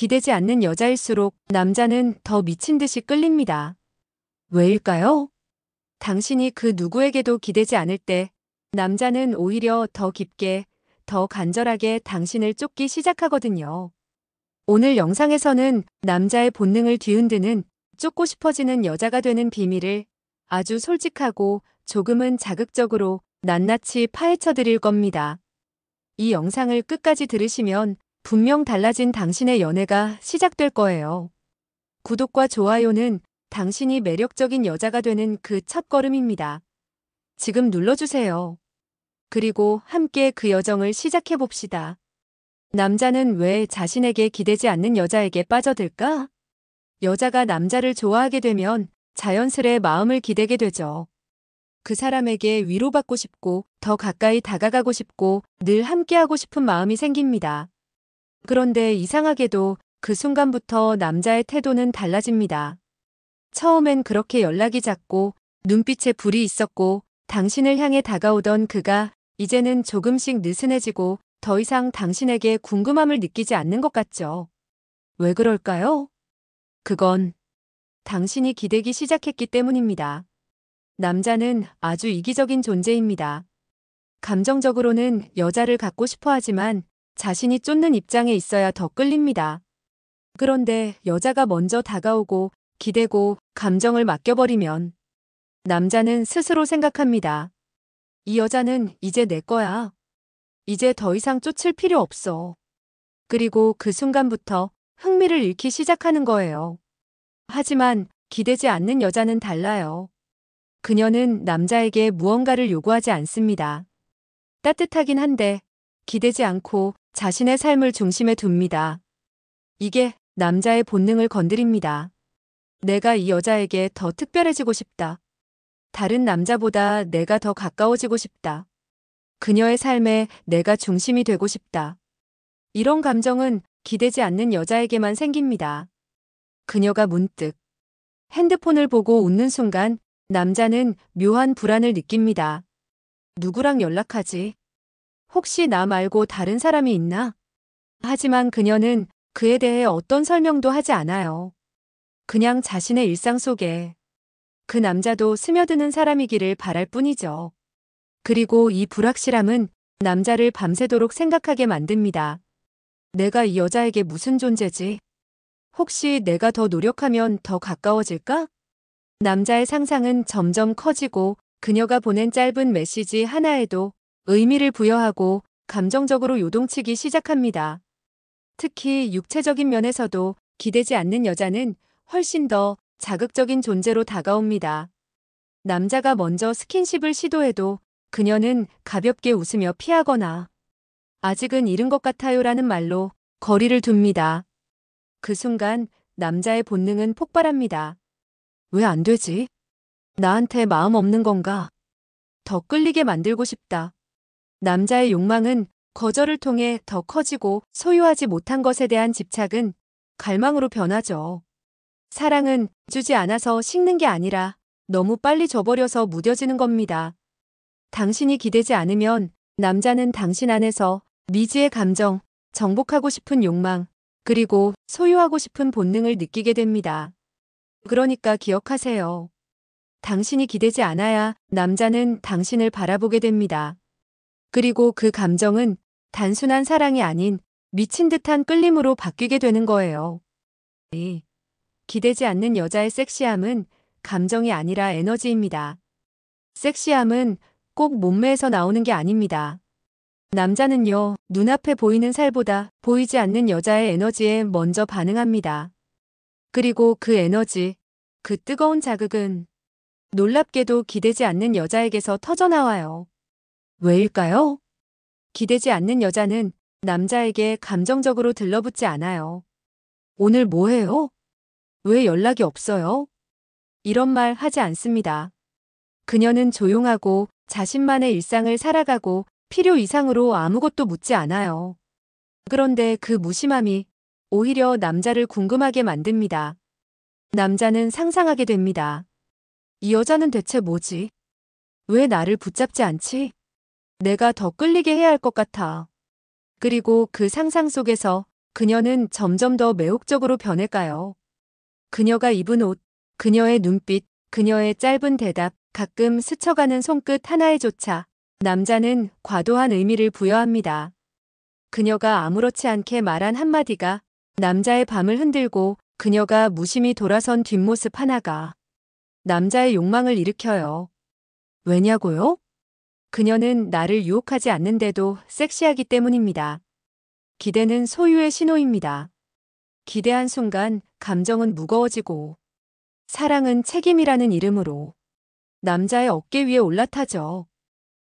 기대지 않는 여자일수록 남자는 더 미친 듯이 끌립니다. 왜일까요? 당신이 그 누구에게도 기대지 않을 때 남자는 오히려 더 깊게, 더 간절하게 당신을 쫓기 시작하거든요. 오늘 영상에서는 남자의 본능을 뒤흔드는 쫓고 싶어지는 여자가 되는 비밀을 아주 솔직하고 조금은 자극적으로 낱낱이 파헤쳐 드릴 겁니다. 이 영상을 끝까지 들으시면 분명 달라진 당신의 연애가 시작될 거예요. 구독과 좋아요는 당신이 매력적인 여자가 되는 그 첫걸음입니다. 지금 눌러주세요. 그리고 함께 그 여정을 시작해 봅시다. 남자는 왜 자신에게 기대지 않는 여자에게 빠져들까? 여자가 남자를 좋아하게 되면 자연스레 마음을 기대게 되죠. 그 사람에게 위로받고 싶고 더 가까이 다가가고 싶고 늘 함께하고 싶은 마음이 생깁니다. 그런데 이상하게도 그 순간부터 남자의 태도는 달라집니다. 처음엔 그렇게 연락이 잦고 눈빛에 불이 있었고 당신을 향해 다가오던 그가 이제는 조금씩 느슨해지고 더 이상 당신에게 궁금함을 느끼지 않는 것 같죠. 왜 그럴까요? 그건 당신이 기대기 시작했기 때문입니다. 남자는 아주 이기적인 존재입니다. 감정적으로는 여자를 갖고 싶어 하지만 자신이 쫓는 입장에 있어야 더 끌립니다. 그런데 여자가 먼저 다가오고 기대고 감정을 맡겨버리면 남자는 스스로 생각합니다. 이 여자는 이제 내 거야. 이제 더 이상 쫓을 필요 없어. 그리고 그 순간부터 흥미를 잃기 시작하는 거예요. 하지만 기대지 않는 여자는 달라요. 그녀는 남자에게 무언가를 요구하지 않습니다. 따뜻하긴 한데 기대지 않고 자신의 삶을 중심에 둡니다. 이게 남자의 본능을 건드립니다. 내가 이 여자에게 더 특별해지고 싶다. 다른 남자보다 내가 더 가까워지고 싶다. 그녀의 삶에 내가 중심이 되고 싶다. 이런 감정은 기대지 않는 여자에게만 생깁니다. 그녀가 문득 핸드폰을 보고 웃는 순간 남자는 묘한 불안을 느낍니다. 누구랑 연락하지? 혹시 나 말고 다른 사람이 있나? 하지만 그녀는 그에 대해 어떤 설명도 하지 않아요. 그냥 자신의 일상 속에 그 남자도 스며드는 사람이기를 바랄 뿐이죠. 그리고 이 불확실함은 남자를 밤새도록 생각하게 만듭니다. 내가 이 여자에게 무슨 존재지? 혹시 내가 더 노력하면 더 가까워질까? 남자의 상상은 점점 커지고 그녀가 보낸 짧은 메시지 하나에도 의미를 부여하고 감정적으로 요동치기 시작합니다. 특히 육체적인 면에서도 기대지 않는 여자는 훨씬 더 자극적인 존재로 다가옵니다. 남자가 먼저 스킨십을 시도해도 그녀는 가볍게 웃으며 피하거나 아직은 이른 것 같아요라는 말로 거리를 둡니다. 그 순간 남자의 본능은 폭발합니다. 왜 안 되지? 나한테 마음 없는 건가? 더 끌리게 만들고 싶다. 남자의 욕망은 거절을 통해 더 커지고 소유하지 못한 것에 대한 집착은 갈망으로 변하죠. 사랑은 주지 않아서 식는 게 아니라 너무 빨리 줘버려서 무뎌지는 겁니다. 당신이 기대지 않으면 남자는 당신 안에서 미지의 감정, 정복하고 싶은 욕망, 그리고 소유하고 싶은 본능을 느끼게 됩니다. 그러니까 기억하세요. 당신이 기대지 않아야 남자는 당신을 바라보게 됩니다. 그리고 그 감정은 단순한 사랑이 아닌 미친 듯한 끌림으로 바뀌게 되는 거예요. 기대지 않는 여자의 섹시함은 감정이 아니라 에너지입니다. 섹시함은 꼭 몸매에서 나오는 게 아닙니다. 남자는요, 눈앞에 보이는 살보다 보이지 않는 여자의 에너지에 먼저 반응합니다. 그리고 그 에너지, 그 뜨거운 자극은 놀랍게도 기대지 않는 여자에게서 터져나와요. 왜일까요? 기대지 않는 여자는 남자에게 감정적으로 들러붙지 않아요. 오늘 뭐 해요? 왜 연락이 없어요? 이런 말 하지 않습니다. 그녀는 조용하고 자신만의 일상을 살아가고 필요 이상으로 아무것도 묻지 않아요. 그런데 그 무심함이 오히려 남자를 궁금하게 만듭니다. 남자는 상상하게 됩니다. 이 여자는 대체 뭐지? 왜 나를 붙잡지 않지? 내가 더 끌리게 해야 할 것 같아. 그리고 그 상상 속에서 그녀는 점점 더 매혹적으로 변해가요. 그녀가 입은 옷, 그녀의 눈빛, 그녀의 짧은 대답, 가끔 스쳐가는 손끝 하나에조차 남자는 과도한 의미를 부여합니다. 그녀가 아무렇지 않게 말한 한마디가 남자의 밤을 흔들고 그녀가 무심히 돌아선 뒷모습 하나가 남자의 욕망을 일으켜요. 왜냐고요? 그녀는 나를 유혹하지 않는데도 섹시하기 때문입니다. 기대는 소유의 신호입니다. 기대한 순간 감정은 무거워지고 사랑은 책임이라는 이름으로 남자의 어깨 위에 올라타죠.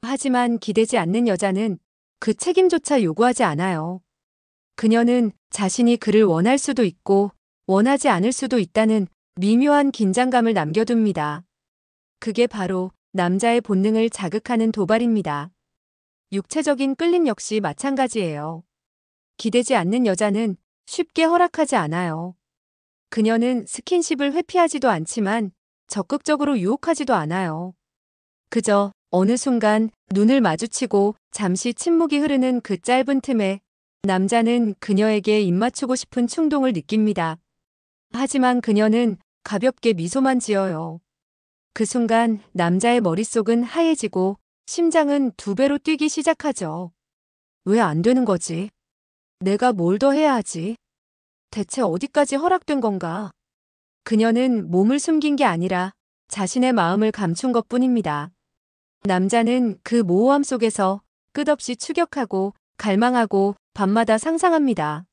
하지만 기대지 않는 여자는 그 책임조차 요구하지 않아요. 그녀는 자신이 그를 원할 수도 있고 원하지 않을 수도 있다는 미묘한 긴장감을 남겨둡니다. 그게 바로 남자의 본능을 자극하는 도발입니다. 육체적인 끌림 역시 마찬가지예요. 기대지 않는 여자는 쉽게 허락하지 않아요. 그녀는 스킨십을 회피하지도 않지만 적극적으로 유혹하지도 않아요. 그저 어느 순간 눈을 마주치고 잠시 침묵이 흐르는 그 짧은 틈에 남자는 그녀에게 입맞추고 싶은 충동을 느낍니다. 하지만 그녀는 가볍게 미소만 지어요. 그 순간 남자의 머릿속은 하얘지고 심장은 2배로 뛰기 시작하죠. 왜 안 되는 거지? 내가 뭘 더 해야 하지? 대체 어디까지 허락된 건가? 그녀는 몸을 숨긴 게 아니라 자신의 마음을 감춘 것뿐입니다. 남자는 그 모호함 속에서 끝없이 추격하고 갈망하고 밤마다 상상합니다.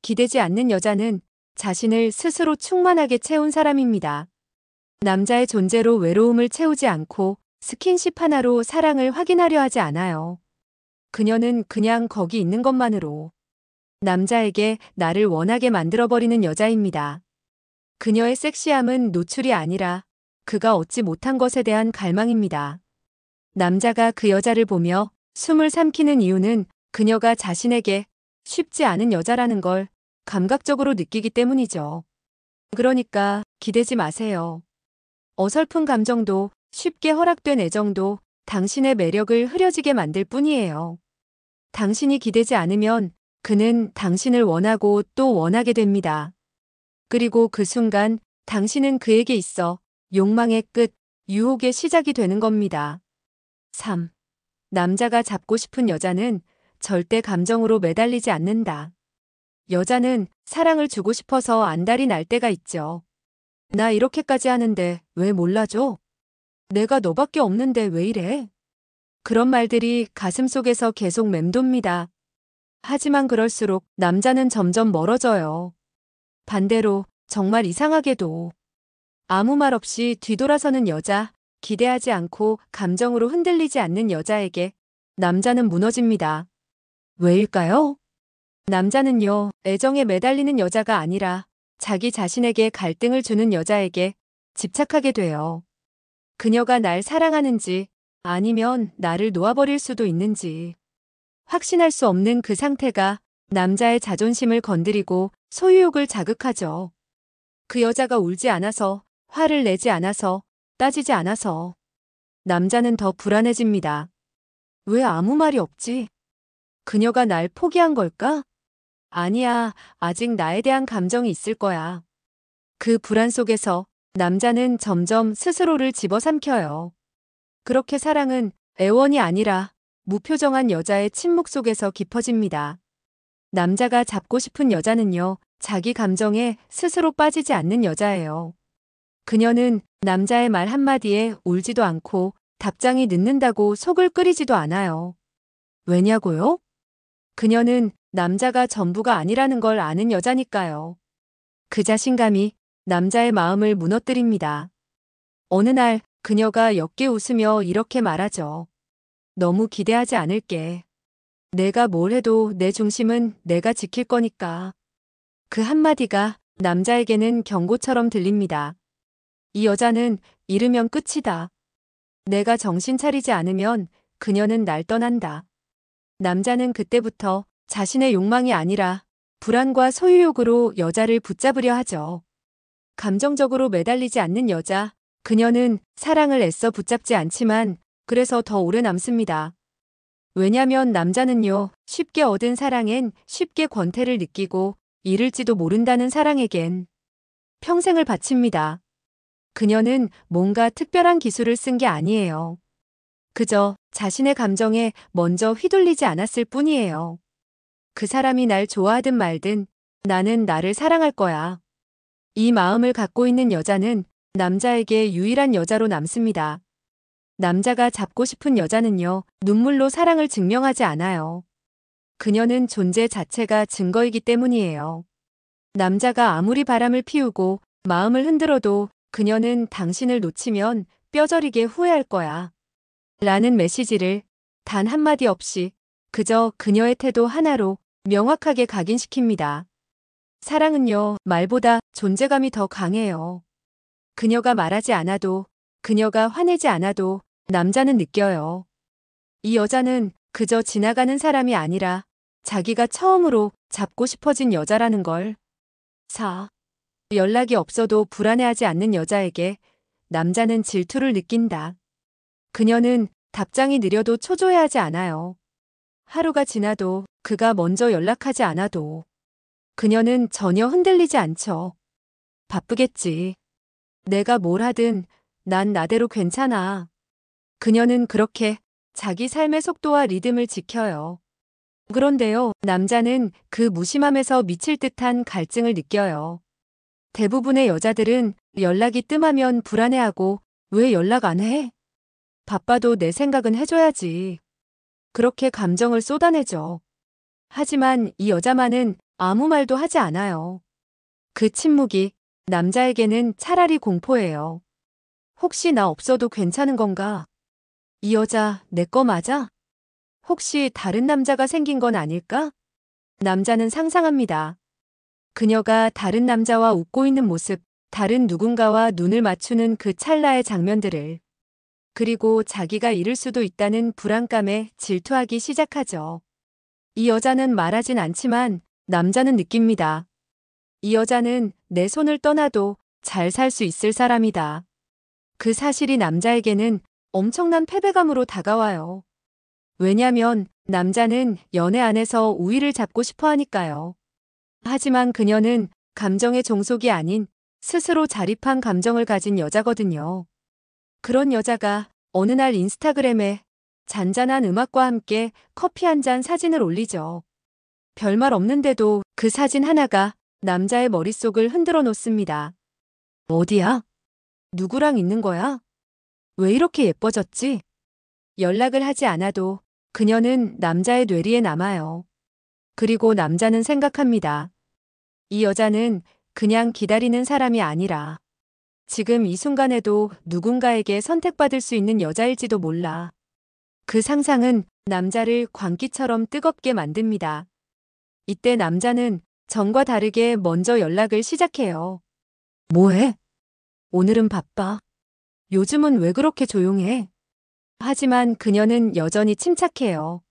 기대지 않는 여자는 자신을 스스로 충만하게 채운 사람입니다. 남자의 존재로 외로움을 채우지 않고 스킨십 하나로 사랑을 확인하려 하지 않아요. 그녀는 그냥 거기 있는 것만으로 남자에게 나를 원하게 만들어버리는 여자입니다. 그녀의 섹시함은 노출이 아니라 그가 얻지 못한 것에 대한 갈망입니다. 남자가 그 여자를 보며 숨을 삼키는 이유는 그녀가 자신에게 쉽지 않은 여자라는 걸 감각적으로 느끼기 때문이죠. 그러니까 기대지 마세요. 어설픈 감정도 쉽게 허락된 애정도 당신의 매력을 흐려지게 만들 뿐이에요. 당신이 기대지 않으면 그는 당신을 원하고 또 원하게 됩니다. 그리고 그 순간 당신은 그에게 있어 욕망의 끝, 유혹의 시작이 되는 겁니다. 3. 남자가 잡고 싶은 여자는 절대 감정으로 매달리지 않는다. 여자는 사랑을 주고 싶어서 안달이 날 때가 있죠. 나 이렇게까지 하는데 왜 몰라줘? 내가 너밖에 없는데 왜 이래? 그런 말들이 가슴속에서 계속 맴돕니다. 하지만 그럴수록 남자는 점점 멀어져요. 반대로 정말 이상하게도 아무 말 없이 뒤돌아서는 여자, 기대하지 않고 감정으로 흔들리지 않는 여자에게 남자는 무너집니다. 왜일까요? 남자는요, 애정에 매달리는 여자가 아니라 자기 자신에게 갈등을 주는 여자에게 집착하게 돼요. 그녀가 날 사랑하는지 아니면 나를 놓아버릴 수도 있는지 확신할 수 없는 그 상태가 남자의 자존심을 건드리고 소유욕을 자극하죠. 그 여자가 울지 않아서, 화를 내지 않아서, 따지지 않아서 남자는 더 불안해집니다. 왜 아무 말이 없지? 그녀가 날 포기한 걸까? 아니야, 아직 나에 대한 감정이 있을 거야. 그 불안 속에서 남자는 점점 스스로를 집어삼켜요. 그렇게 사랑은 애원이 아니라 무표정한 여자의 침묵 속에서 깊어집니다. 남자가 잡고 싶은 여자는요, 자기 감정에 스스로 빠지지 않는 여자예요. 그녀는 남자의 말 한마디에 울지도 않고 답장이 늦는다고 속을 끓이지도 않아요. 왜냐고요? 그녀는 남자가 전부가 아니라는 걸 아는 여자니까요. 그 자신감이 남자의 마음을 무너뜨립니다. 어느 날 그녀가 옅게 웃으며 이렇게 말하죠. 너무 기대하지 않을게. 내가 뭘 해도 내 중심은 내가 지킬 거니까. 그 한마디가 남자에게는 경고처럼 들립니다. 이 여자는 잃으면 끝이다. 내가 정신 차리지 않으면 그녀는 날 떠난다. 남자는 그때부터 자신의 욕망이 아니라 불안과 소유욕으로 여자를 붙잡으려 하죠. 감정적으로 매달리지 않는 여자, 그녀는 사랑을 애써 붙잡지 않지만 그래서 더 오래 남습니다. 왜냐면 남자는요, 쉽게 얻은 사랑엔 쉽게 권태를 느끼고 잃을지도 모른다는 사랑에겐 평생을 바칩니다. 그녀는 뭔가 특별한 기술을 쓴 게 아니에요. 그저 자신의 감정에 먼저 휘둘리지 않았을 뿐이에요. 그 사람이 날 좋아하든 말든 나는 나를 사랑할 거야. 이 마음을 갖고 있는 여자는 남자에게 유일한 여자로 남습니다. 남자가 잡고 싶은 여자는요, 눈물로 사랑을 증명하지 않아요. 그녀는 존재 자체가 증거이기 때문이에요. 남자가 아무리 바람을 피우고 마음을 흔들어도 그녀는 당신을 놓치면 뼈저리게 후회할 거야. 라는 메시지를 단 한마디 없이 그저 그녀의 태도 하나로 명확하게 각인시킵니다. 사랑은요, 말보다 존재감이 더 강해요. 그녀가 말하지 않아도, 그녀가 화내지 않아도 남자는 느껴요. 이 여자는 그저 지나가는 사람이 아니라 자기가 처음으로 잡고 싶어진 여자라는 걸. 4. 연락이 없어도 불안해하지 않는 여자에게 남자는 질투를 느낀다. 그녀는 답장이 느려도 초조해하지 않아요. 하루가 지나도 그가 먼저 연락하지 않아도 그녀는 전혀 흔들리지 않죠. 바쁘겠지. 내가 뭘 하든 난 나대로 괜찮아. 그녀는 그렇게 자기 삶의 속도와 리듬을 지켜요. 그런데요, 남자는 그 무심함에서 미칠 듯한 갈증을 느껴요. 대부분의 여자들은 연락이 뜸하면 불안해하고 왜 연락 안 해? 바빠도 내 생각은 해줘야지. 그렇게 감정을 쏟아내죠. 하지만 이 여자만은 아무 말도 하지 않아요. 그 침묵이 남자에게는 차라리 공포예요. 혹시 나 없어도 괜찮은 건가? 이 여자 내 거 맞아? 혹시 다른 남자가 생긴 건 아닐까? 남자는 상상합니다. 그녀가 다른 남자와 웃고 있는 모습, 다른 누군가와 눈을 맞추는 그 찰나의 장면들을. 그리고 자기가 잃을 수도 있다는 불안감에 질투하기 시작하죠. 이 여자는 말하진 않지만 남자는 느낍니다. 이 여자는 내 손을 떠나도 잘 살 수 있을 사람이다. 그 사실이 남자에게는 엄청난 패배감으로 다가와요. 왜냐면 남자는 연애 안에서 우위를 잡고 싶어 하니까요. 하지만 그녀는 감정의 종속이 아닌 스스로 자립한 감정을 가진 여자거든요. 그런 여자가 어느 날 인스타그램에 잔잔한 음악과 함께 커피 한 잔 사진을 올리죠. 별말 없는데도 그 사진 하나가 남자의 머릿속을 흔들어 놓습니다. 어디야? 누구랑 있는 거야? 왜 이렇게 예뻐졌지? 연락을 하지 않아도 그녀는 남자의 뇌리에 남아요. 그리고 남자는 생각합니다. 이 여자는 그냥 기다리는 사람이 아니라 지금 이 순간에도 누군가에게 선택받을 수 있는 여자일지도 몰라. 그 상상은 남자를 광기처럼 뜨겁게 만듭니다. 이때 남자는 전과 다르게 먼저 연락을 시작해요. 뭐해? 오늘은 바빠. 요즘은 왜 그렇게 조용해? 하지만 그녀는 여전히 침착해요.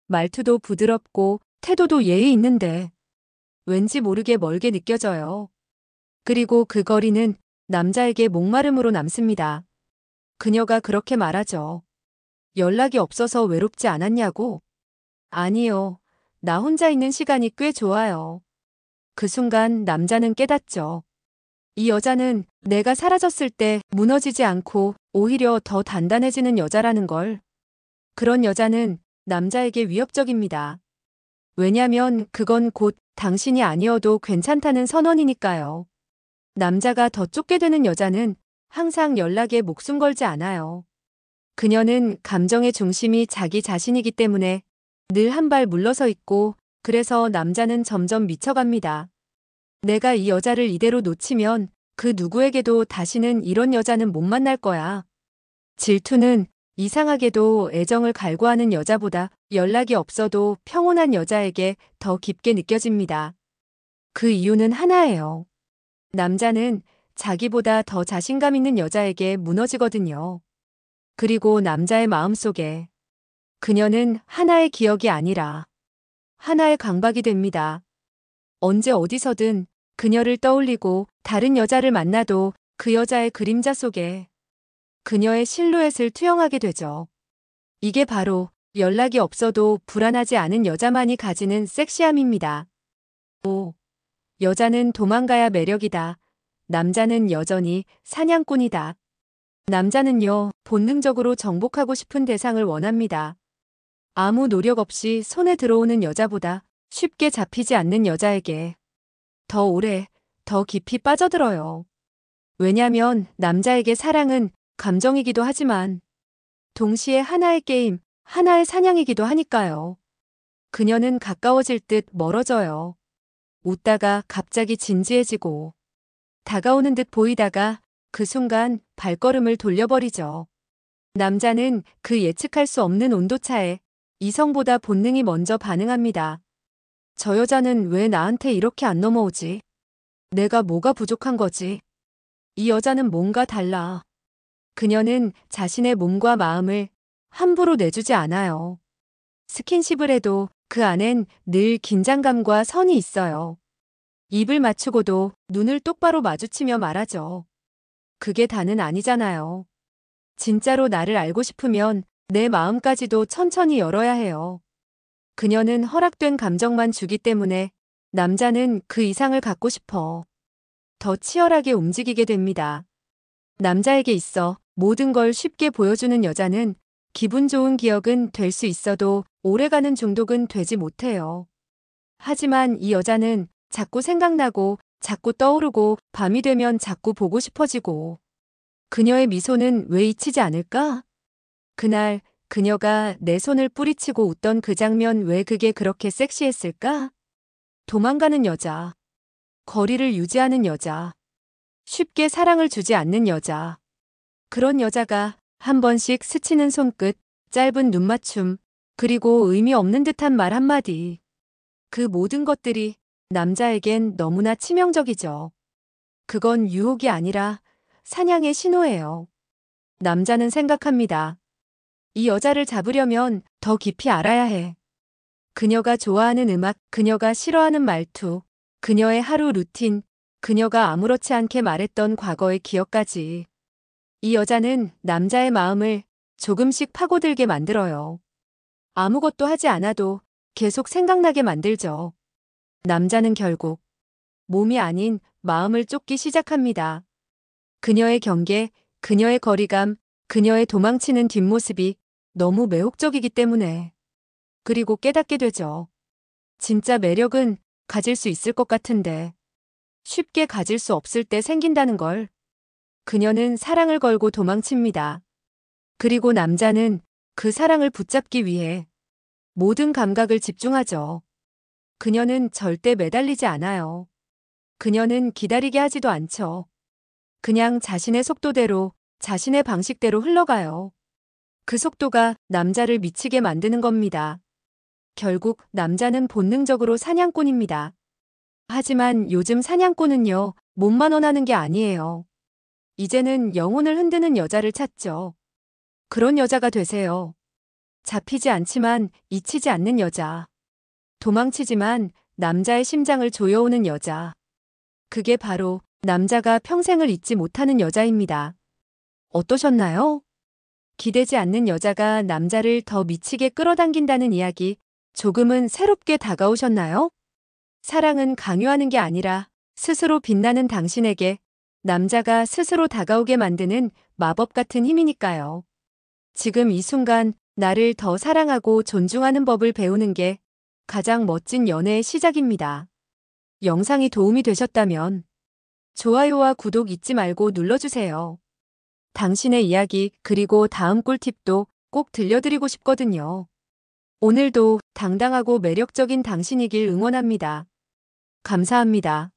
말투도 부드럽고 태도도 예의 있는데 왠지 모르게 멀게 느껴져요. 그리고 그 거리는 남자에게 목마름으로 남습니다. 그녀가 그렇게 말하죠. 연락이 없어서 외롭지 않았냐고? 아니요. 나 혼자 있는 시간이 꽤 좋아요. 그 순간 남자는 깨닫죠. 이 여자는 내가 사라졌을 때 무너지지 않고 오히려 더 단단해지는 여자라는 걸. 그런 여자는 남자에게 위협적입니다. 왜냐면 그건 곧 당신이 아니어도 괜찮다는 선언이니까요. 남자가 더 쫓게 되는 여자는 항상 연락에 목숨 걸지 않아요. 그녀는 감정의 중심이 자기 자신이기 때문에 늘 한 발 물러서 있고 그래서 남자는 점점 미쳐갑니다. 내가 이 여자를 이대로 놓치면 그 누구에게도 다시는 이런 여자는 못 만날 거야. 질투는 이상하게도 애정을 갈구하는 여자보다 연락이 없어도 평온한 여자에게 더 깊게 느껴집니다. 그 이유는 하나예요. 남자는 자기보다 더 자신감 있는 여자에게 무너지거든요. 그리고 남자의 마음속에 그녀는 하나의 기억이 아니라 하나의 강박이 됩니다. 언제 어디서든 그녀를 떠올리고 다른 여자를 만나도 그 여자의 그림자 속에 그녀의 실루엣을 투영하게 되죠. 이게 바로 연락이 없어도 불안하지 않은 여자만이 가지는 섹시함입니다. 5. 여자는 도망가야 매력이다. 남자는 여전히 사냥꾼이다. 남자는요, 본능적으로 정복하고 싶은 대상을 원합니다. 아무 노력 없이 손에 들어오는 여자보다 쉽게 잡히지 않는 여자에게 더 오래, 더 깊이 빠져들어요. 왜냐면 남자에게 사랑은 감정이기도 하지만 동시에 하나의 게임, 하나의 사냥이기도 하니까요. 그녀는 가까워질 듯 멀어져요. 웃다가 갑자기 진지해지고 다가오는 듯 보이다가 그 순간 발걸음을 돌려버리죠. 남자는 그 예측할 수 없는 온도차에 이성보다 본능이 먼저 반응합니다. 저 여자는 왜 나한테 이렇게 안 넘어오지? 내가 뭐가 부족한 거지? 이 여자는 뭔가 달라. 그녀는 자신의 몸과 마음을 함부로 내주지 않아요. 스킨십을 해도 그 안엔 늘 긴장감과 선이 있어요. 입을 맞추고도 눈을 똑바로 마주치며 말하죠. 그게 다는 아니잖아요. 진짜로 나를 알고 싶으면 내 마음까지도 천천히 열어야 해요. 그녀는 허락된 감정만 주기 때문에 남자는 그 이상을 갖고 싶어 더 치열하게 움직이게 됩니다. 남자에게 있어 모든 걸 쉽게 보여주는 여자는 기분 좋은 기억은 될 수 있어도 오래가는 중독은 되지 못해요. 하지만 이 여자는 자꾸 생각나고 자꾸 떠오르고 밤이 되면 자꾸 보고 싶어지고 그녀의 미소는 왜 잊히지 않을까? 그날 그녀가 내 손을 뿌리치고 웃던 그 장면 왜 그게 그렇게 섹시했을까? 도망가는 여자, 거리를 유지하는 여자, 쉽게 사랑을 주지 않는 여자. 그런 여자가 한 번씩 스치는 손끝, 짧은 눈맞춤, 그리고 의미 없는 듯한 말 한마디. 그 모든 것들이 남자에겐 너무나 치명적이죠. 그건 유혹이 아니라 사냥의 신호예요. 남자는 생각합니다. 이 여자를 잡으려면 더 깊이 알아야 해. 그녀가 좋아하는 음악, 그녀가 싫어하는 말투, 그녀의 하루 루틴, 그녀가 아무렇지 않게 말했던 과거의 기억까지. 이 여자는 남자의 마음을 조금씩 파고들게 만들어요. 아무것도 하지 않아도 계속 생각나게 만들죠. 남자는 결국 몸이 아닌 마음을 쫓기 시작합니다. 그녀의 경계, 그녀의 거리감, 그녀의 도망치는 뒷모습이 너무 매혹적이기 때문에. 그리고 깨닫게 되죠. 진짜 매력은 가질 수 있을 것 같은데 쉽게 가질 수 없을 때 생긴다는 걸. 그녀는 사랑을 걸고 도망칩니다. 그리고 남자는 그 사랑을 붙잡기 위해 모든 감각을 집중하죠. 그녀는 절대 매달리지 않아요. 그녀는 기다리게 하지도 않죠. 그냥 자신의 속도대로, 자신의 방식대로 흘러가요. 그 속도가 남자를 미치게 만드는 겁니다. 결국 남자는 본능적으로 사냥꾼입니다. 하지만 요즘 사냥꾼은요, 몸만 원하는 게 아니에요. 이제는 영혼을 흔드는 여자를 찾죠. 그런 여자가 되세요. 잡히지 않지만 잊히지 않는 여자. 도망치지만 남자의 심장을 조여오는 여자. 그게 바로 남자가 평생을 잊지 못하는 여자입니다. 어떠셨나요? 기대지 않는 여자가 남자를 더 미치게 끌어당긴다는 이야기, 조금은 새롭게 다가오셨나요? 사랑은 강요하는 게 아니라 스스로 빛나는 당신에게 남자가 스스로 다가오게 만드는 마법 같은 힘이니까요. 지금 이 순간 나를 더 사랑하고 존중하는 법을 배우는 게 가장 멋진 연애의 시작입니다. 영상이 도움이 되셨다면 좋아요와 구독 잊지 말고 눌러주세요. 당신의 이야기 그리고 다음 꿀팁도 꼭 들려드리고 싶거든요. 오늘도 당당하고 매력적인 당신이길 응원합니다. 감사합니다.